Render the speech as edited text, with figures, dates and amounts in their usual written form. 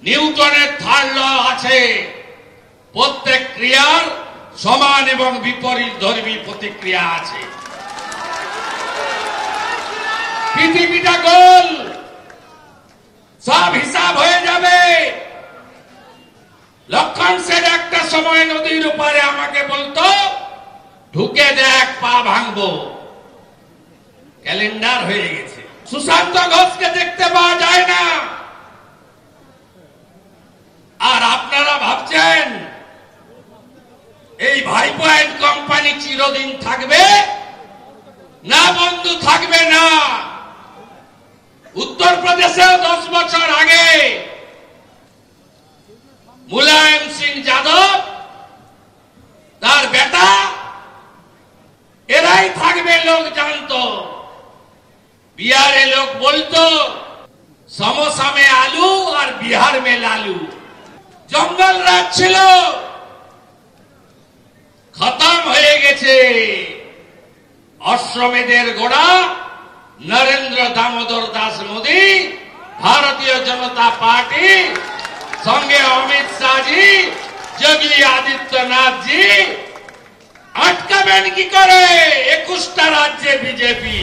নিউটনের থার্ড ল আছে, প্রত্যেক ক্রিয়ার সমান এবং বিপরীত ধর্মী প্রতিক্রিয়া আছে। পৃথিবীটা গোল, সব হিসাব হয়ে যাবে। লক্ষণ সেন একটা সময় নদীর উপরে আমাকে বলতো, ঢুকে দেখ পা ভাঙবো। ক্যালেন্ডার হয়ে গেছে। সুশান্ত ঘোষকে দেখতে পাওয়া যায় না। আর আপনারা ভাবছেন এই ভাইপো অ্যান্ড কোম্পানি চিরদিন থাকবে? না বন্ধু, থাকবে না। উত্তরপ্রদেশেও 10 বছর আগে মুলায়ম সিং যাদব, তার বেটা, এরাই থাকবে লোক জানতো। বিহারে লোক বলতো সমোসা মে আলু আর বিহার মে লালু। জঙ্গল রাজ ছিল, খতম হয়ে গেছে। অশ্বমেধের গোড়া নরেন্দ্র দামোদর দাস মোদী, ভারতীয় জনতা পার্টি, সঙ্গে অমিত শাহজি, যোগী আদিত্যনাথজি। আটকাবেন কি করে 21টা রাজ্যে বিজেপি?